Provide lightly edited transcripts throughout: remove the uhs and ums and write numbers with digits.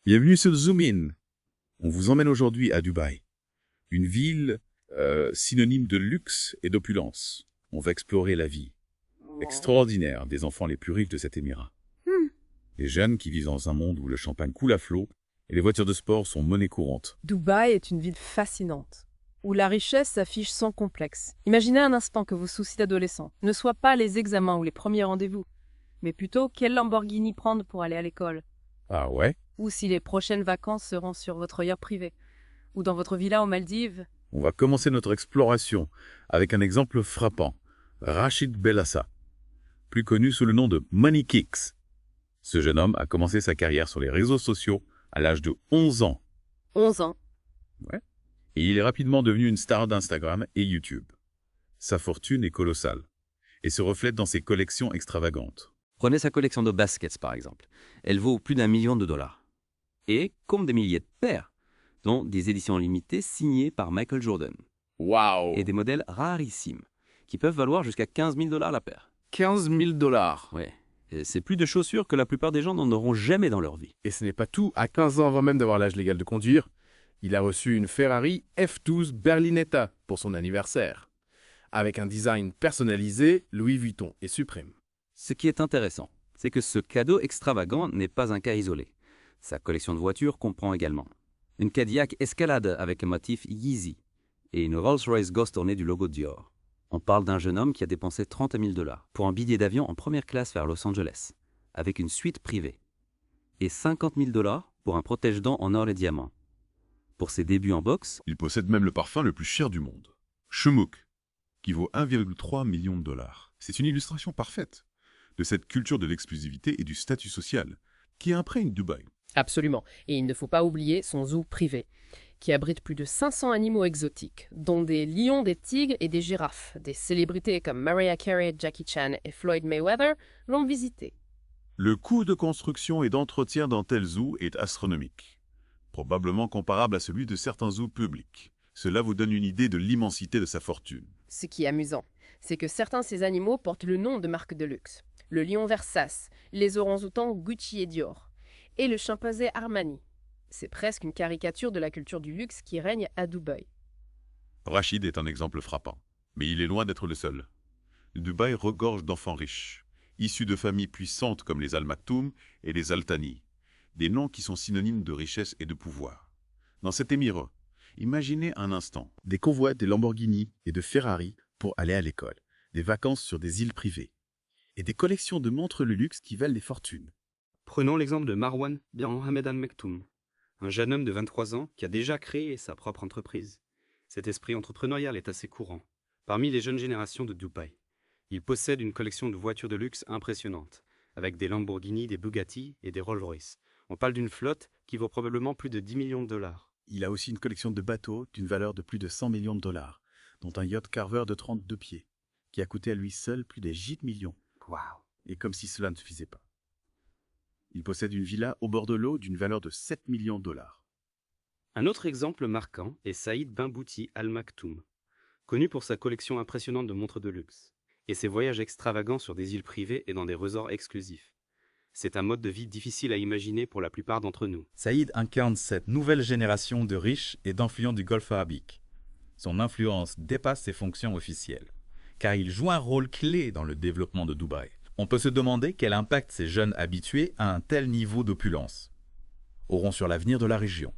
Bienvenue sur Zoom In. On vous emmène aujourd'hui à Dubaï, une ville synonyme de luxe et d'opulence. On va explorer la vie extraordinaire des enfants les plus riches de cet émirat. Les jeunes qui vivent dans un monde où le champagne coule à flot et les voitures de sport sont monnaie courante. Dubaï est une ville fascinante, où la richesse s'affiche sans complexe. Imaginez un instant que vos soucis d'adolescent ne soient pas les examens ou les premiers rendez-vous, mais plutôt quel Lamborghini prendre pour aller à l'école, Ah ouais? ou si les prochaines vacances seront sur votre yacht privé, ou dans votre villa aux Maldives. On va commencer notre exploration avec un exemple frappant. Rachid Bellassa, plus connu sous le nom de Money Kicks. Ce jeune homme a commencé sa carrière sur les réseaux sociaux à l'âge de 11 ans. 11 ans. Et il est rapidement devenu une star d'Instagram et YouTube. Sa fortune est colossale et se reflète dans ses collections extravagantes. Prenez sa collection de baskets par exemple. Elle vaut plus d'1 million de dollars. Et compte des milliers de paires, dont des éditions limitées signées par Michael Jordan. Waouh! Et des modèles rarissimes, qui peuvent valoir jusqu'à 15 000 dollars la paire. 15 000 dollars. Ouais. Et c'est plus de chaussures que la plupart des gens n'en auront jamais dans leur vie. Et ce n'est pas tout. À 15 ans avant même d'avoir l'âge légal de conduire, il a reçu une Ferrari F12 Berlinetta pour son anniversaire, avec un design personnalisé Louis Vuitton et Supreme. Ce qui est intéressant, c'est que ce cadeau extravagant n'est pas un cas isolé. Sa collection de voitures comprend également une Cadillac Escalade avec un motif Yeezy et une Rolls-Royce Ghost ornée du logo Dior. On parle d'un jeune homme qui a dépensé 30 000 dollars pour un billet d'avion en première classe vers Los Angeles, avec une suite privée, et 50 000 dollars pour un protège-dents en or et diamants. Pour ses débuts en boxe, Il possède même le parfum le plus cher du monde, Chmouk, qui vaut 1,3 million de dollars. C'est une illustration parfaite de cette culture de l'exclusivité et du statut social qui imprègne Dubaï. Absolument. Et il ne faut pas oublier son zoo privé, qui abrite plus de 500 animaux exotiques, dont des lions, des tigres et des girafes. Des célébrités comme Mariah Carey, Jackie Chan et Floyd Mayweather l'ont visité. Le coût de construction et d'entretien d'un tel zoo est astronomique, probablement comparable à celui de certains zoos publics. Cela vous donne une idée de l'immensité de sa fortune. Ce qui est amusant, c'est que certains de ces animaux portent le nom de marques de luxe. Le lion Versace, les orang-outans Gucci et Dior, et le chimpanzé Armani. C'est presque une caricature de la culture du luxe qui règne à Dubaï. Rachid est un exemple frappant, mais il est loin d'être le seul. Dubaï regorge d'enfants riches, issus de familles puissantes comme les Al Maktoum et les Al Thani, des noms qui sont synonymes de richesse et de pouvoir. Dans cet émirat, imaginez un instant Des convois, des Lamborghini et de Ferrari pour aller à l'école, des vacances sur des îles privées, et des collections de montres de luxe qui valent des fortunes. Prenons l'exemple de Marwan bin Mohamed Al Maktoum, un jeune homme de 23 ans qui a déjà créé sa propre entreprise. Cet esprit entrepreneurial est assez courant parmi les jeunes générations de Dubaï. Il possède une collection de voitures de luxe impressionnante, avec des Lamborghini, des Bugatti et des Rolls-Royce. On parle d'une flotte qui vaut probablement plus de 10 millions de dollars. Il a aussi une collection de bateaux d'une valeur de plus de 100 millions de dollars, dont un yacht Carver de 32 pieds, qui a coûté à lui seul plus de 8 millions. Waouh! Et comme si cela ne suffisait pas. Il possède une villa au bord de l'eau d'une valeur de 7 millions de dollars. Un autre exemple marquant est Saïd bin Bouti Al Maktoum, connu pour sa collection impressionnante de montres de luxe, et ses voyages extravagants sur des îles privées et dans des resorts exclusifs. C'est un mode de vie difficile à imaginer pour la plupart d'entre nous. Saïd incarne cette nouvelle génération de riches et d'influents du Golfe arabique. Son influence dépasse ses fonctions officielles, car il joue un rôle clé dans le développement de Dubaï. On peut se demander quel impact ces jeunes habitués à un tel niveau d'opulence auront sur l'avenir de la région.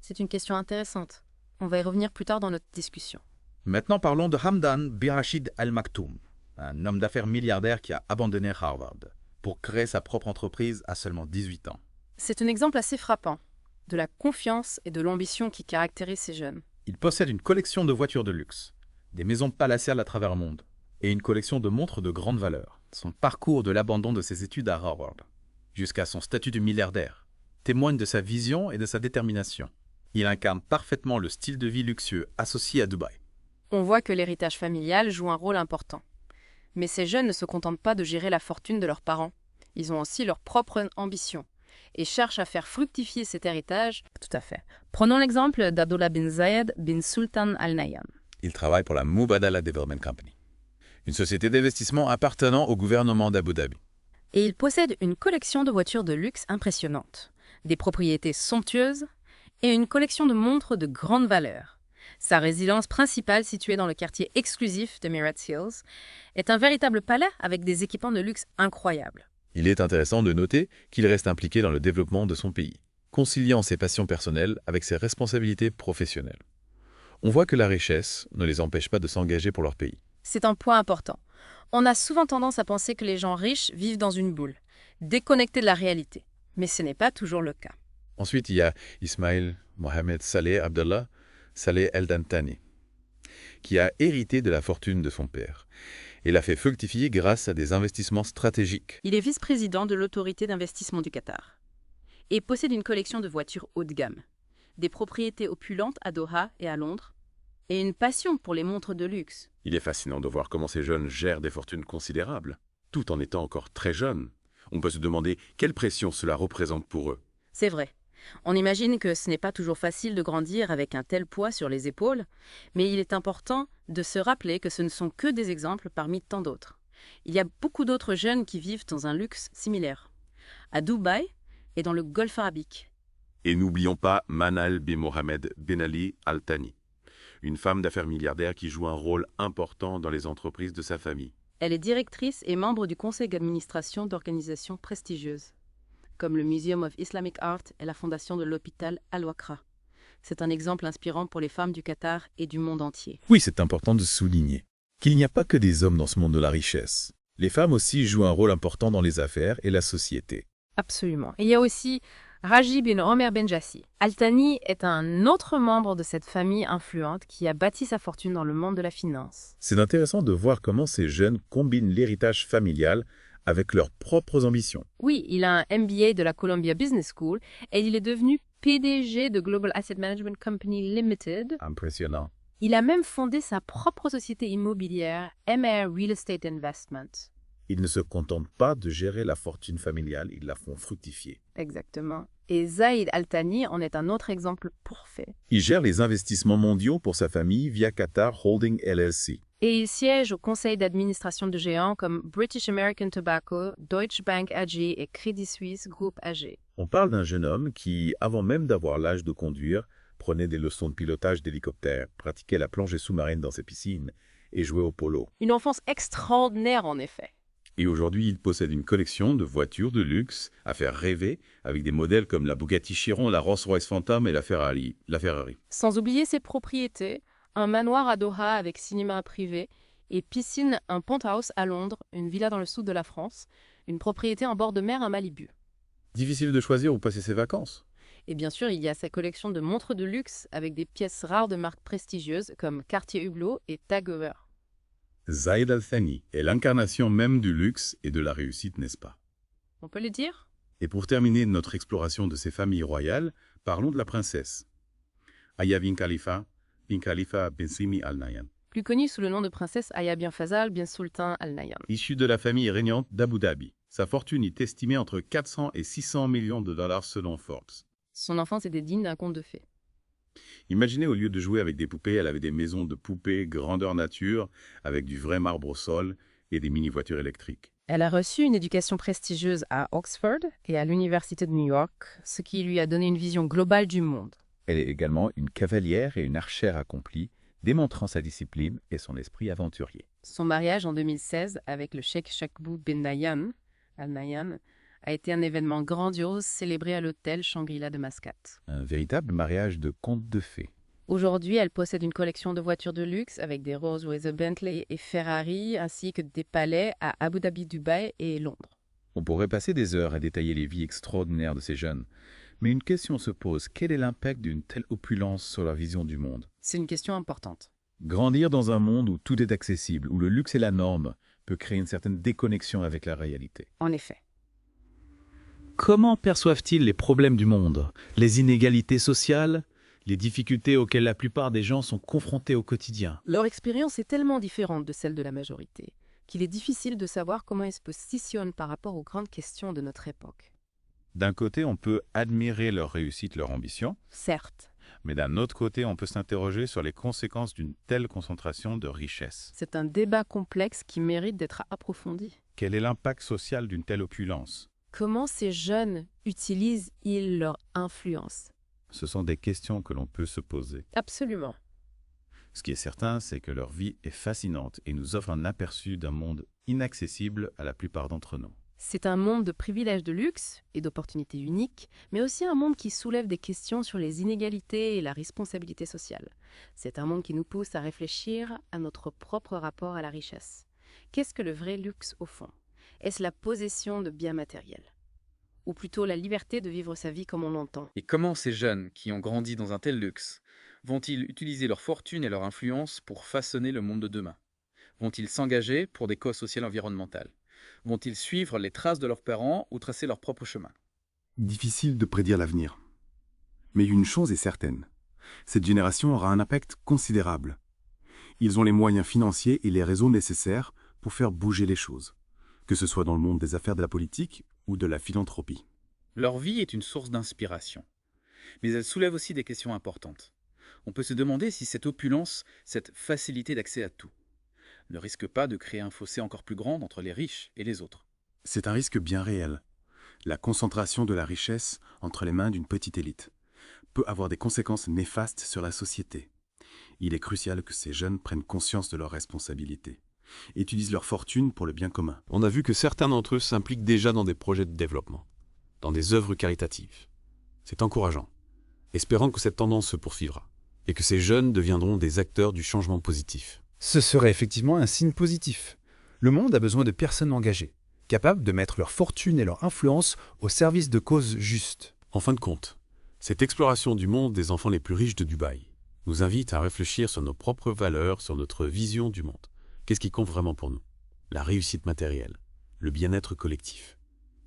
C'est une question intéressante. On va y revenir plus tard dans notre discussion. Maintenant parlons de Hamdan bin Rachid Al Maktoum, un homme d'affaires milliardaire qui a abandonné Harvard pour créer sa propre entreprise à seulement 18 ans. C'est un exemple assez frappant de la confiance et de l'ambition qui caractérisent ces jeunes. Il possède une collection de voitures de luxe, des maisons palatiales à travers le monde et une collection de montres de grande valeur. Son parcours de l'abandon de ses études à Harvard jusqu'à son statut de milliardaire témoigne de sa vision et de sa détermination. Il incarne parfaitement le style de vie luxueux associé à Dubaï. On voit que l'héritage familial joue un rôle important. Mais ces jeunes ne se contentent pas de gérer la fortune de leurs parents. Ils ont aussi leur propre ambition et cherchent à faire fructifier cet héritage. Tout à fait. Prenons l'exemple d'Abdullah bin Zayed bin Sultan Al Nahyan. Il travaille pour la Mubadala Development Company, une société d'investissement appartenant au gouvernement d'Abu Dhabi. Et il possède une collection de voitures de luxe impressionnante. des propriétés somptueuses et une collection de montres de grande valeur. Sa résidence principale, située dans le quartier exclusif de Mirrors Hills, est un véritable palais avec des équipements de luxe incroyables. Il est intéressant de noter qu'il reste impliqué dans le développement de son pays, conciliant ses passions personnelles avec ses responsabilités professionnelles. On voit que la richesse ne les empêche pas de s'engager pour leur pays. C'est un point important. On a souvent tendance à penser que les gens riches vivent dans une boule, déconnectés de la réalité. Mais ce n'est pas toujours le cas. Ensuite, il y a Ismail Mohamed Saleh Abdallah Saleh El-Dantani, qui a hérité de la fortune de son père et l'a fait fructifier grâce à des investissements stratégiques. Il est vice-président de l'autorité d'investissement du Qatar et possède une collection de voitures haut de gamme, des propriétés opulentes à Doha et à Londres, et une passion pour les montres de luxe. Il est fascinant de voir comment ces jeunes gèrent des fortunes considérables, tout en étant encore très jeunes. On peut se demander quelle pression cela représente pour eux. C'est vrai. On imagine que ce n'est pas toujours facile de grandir avec un tel poids sur les épaules, mais il est important de se rappeler que ce ne sont que des exemples parmi tant d'autres. Il y a beaucoup d'autres jeunes qui vivent dans un luxe similaire, à Dubaï et dans le Golfe arabique. Et n'oublions pas Manal bin Mohamed Ben Ali Al Thani, une femme d'affaires milliardaire qui joue un rôle important dans les entreprises de sa famille. Elle est directrice et membre du conseil d'administration d'organisations prestigieuses, comme le Museum of Islamic Art et la fondation de l'hôpital Al-Waqra. C'est un exemple inspirant pour les femmes du Qatar et du monde entier. Oui, c'est important de souligner qu'il n'y a pas que des hommes dans ce monde de la richesse. Les femmes aussi jouent un rôle important dans les affaires et la société. Absolument. Et il y a aussi Raji bin Omer Ben Jassi. Al Thani est un autre membre de cette famille influente qui a bâti sa fortune dans le monde de la finance. C'est intéressant de voir comment ces jeunes combinent l'héritage familial avec leurs propres ambitions. Oui, il a un MBA de la Columbia Business School et il est devenu PDG de Global Asset Management Company Limited. Impressionnant. Il a même fondé sa propre société immobilière, MR Real Estate Investment. Ils ne se contentent pas de gérer la fortune familiale, ils la font fructifier. Exactement. Et Zaid Al Thani en est un autre exemple parfait. Il gère les investissements mondiaux pour sa famille via Qatar Holding LLC. Et il siège au conseil d'administration de géants comme British American Tobacco, Deutsche Bank AG et Credit Suisse Group AG. On parle d'un jeune homme qui, avant même d'avoir l'âge de conduire, prenait des leçons de pilotage d'hélicoptère, pratiquait la plongée sous-marine dans ses piscines et jouait au polo. Une enfance extraordinaire en effet. Et aujourd'hui, il possède une collection de voitures de luxe à faire rêver, avec des modèles comme la Bugatti Chiron, la Rolls-Royce Phantom et la Ferrari. Sans oublier ses propriétés, un manoir à Doha avec cinéma privé et piscine, un penthouse à Londres, une villa dans le sud de la France, une propriété en bord de mer à Malibu. Difficile de choisir où passer ses vacances. Et bien sûr, il y a sa collection de montres de luxe avec des pièces rares de marques prestigieuses comme Cartier-Hublot et Tag Heuer. Zaid Al Thani est l'incarnation même du luxe et de la réussite, n'est-ce pas? On peut le dire? Et pour terminer notre exploration de ces familles royales, parlons de la princesse. Aya bin Khalifa bin Simi Al Nahyan. Plus connue sous le nom de princesse Aya bin Fazal bin Sultan Al Nahyan. Issue de la famille régnante d'Abu Dhabi. Sa fortune est estimée entre 400 et 600 millions de dollars selon Forbes. Son enfance était digne d'un conte de fées. Imaginez, au lieu de jouer avec des poupées, elle avait des maisons de poupées grandeur nature, avec du vrai marbre au sol et des mini-voitures électriques. Elle a reçu une éducation prestigieuse à Oxford et à l'Université de New York, ce qui lui a donné une vision globale du monde. Elle est également une cavalière et une archère accomplie, démontrant sa discipline et son esprit aventurier. Son mariage en 2016 avec le cheikh Chakbou bin Nahyan, Al Nahyan, a été un événement grandiose célébré à l'hôtel Shangri-La de Mascate. Un véritable mariage de conte de fées. Aujourd'hui, elle possède une collection de voitures de luxe avec des Rolls-Royce, Bentley et Ferrari, ainsi que des palais à Abu Dhabi, Dubaï et Londres. On pourrait passer des heures à détailler les vies extraordinaires de ces jeunes. Mais une question se pose, quel est l'impact d'une telle opulence sur leur vision du monde? C'est une question importante. Grandir dans un monde où tout est accessible, où le luxe est la norme, peut créer une certaine déconnexion avec la réalité. En effet. Comment perçoivent-ils les problèmes du monde, les inégalités sociales, les difficultés auxquelles la plupart des gens sont confrontés au quotidien? Leur expérience est tellement différente de celle de la majorité qu'il est difficile de savoir comment ils se positionnent par rapport aux grandes questions de notre époque. D'un côté, on peut admirer leur réussite, leur ambition, Certes, mais d'un autre côté, on peut s'interroger sur les conséquences d'une telle concentration de richesse. c'est un débat complexe qui mérite d'être approfondi. Quel est l'impact social d'une telle opulence? Comment ces jeunes utilisent-ils leur influence? Ce sont des questions que l'on peut se poser. Absolument. Ce qui est certain, c'est que leur vie est fascinante et nous offre un aperçu d'un monde inaccessible à la plupart d'entre nous. C'est un monde de privilèges de luxe et d'opportunités uniques, mais aussi un monde qui soulève des questions sur les inégalités et la responsabilité sociale. C'est un monde qui nous pousse à réfléchir à notre propre rapport à la richesse. Qu'est-ce que le vrai luxe au fond? Est-ce la possession de biens matériels? Ou plutôt la liberté de vivre sa vie comme on l'entend? Et comment ces jeunes qui ont grandi dans un tel luxe vont-ils utiliser leur fortune et leur influence pour façonner le monde de demain? Vont-ils s'engager pour des causes sociales et environnementales? Vont-ils suivre les traces de leurs parents ou tracer leur propre chemin? Difficile de prédire l'avenir. Mais une chose est certaine, cette génération aura un impact considérable. Ils ont les moyens financiers et les réseaux nécessaires pour faire bouger les choses, que ce soit dans le monde des affaires de la politique ou de la philanthropie. Leur vie est une source d'inspiration, mais elle soulève aussi des questions importantes. On peut se demander si cette opulence, cette facilité d'accès à tout, ne risque pas de créer un fossé encore plus grand entre les riches et les autres. C'est un risque bien réel. La concentration de la richesse entre les mains d'une petite élite peut avoir des conséquences néfastes sur la société. Il est crucial que ces jeunes prennent conscience de leurs responsabilités et utilisent leur fortune pour le bien commun. On a vu que certains d'entre eux s'impliquent déjà dans des projets de développement, dans des œuvres caritatives. C'est encourageant, espérant que cette tendance se poursuivra et que ces jeunes deviendront des acteurs du changement positif. Ce serait effectivement un signe positif. Le monde a besoin de personnes engagées, capables de mettre leur fortune et leur influence au service de causes justes. En fin de compte, cette exploration du monde des enfants les plus riches de Dubaï nous invite à réfléchir sur nos propres valeurs, sur notre vision du monde. Qu'est-ce qui compte vraiment pour nous? La réussite matérielle, le bien-être collectif,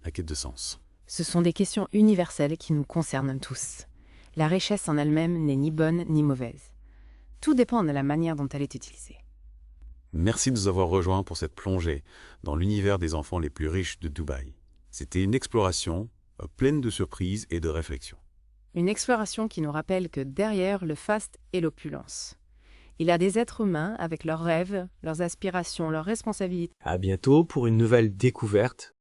la quête de sens. Ce sont des questions universelles qui nous concernent tous. La richesse en elle-même n'est ni bonne ni mauvaise. Tout dépend de la manière dont elle est utilisée. Merci de nous avoir rejoints pour cette plongée dans l'univers des enfants les plus riches de Dubaï. C'était une exploration pleine de surprises et de réflexions. Une exploration qui nous rappelle que derrière le faste et l'opulence, il y a des êtres humains avec leurs rêves, leurs aspirations, leurs responsabilités. À bientôt pour une nouvelle découverte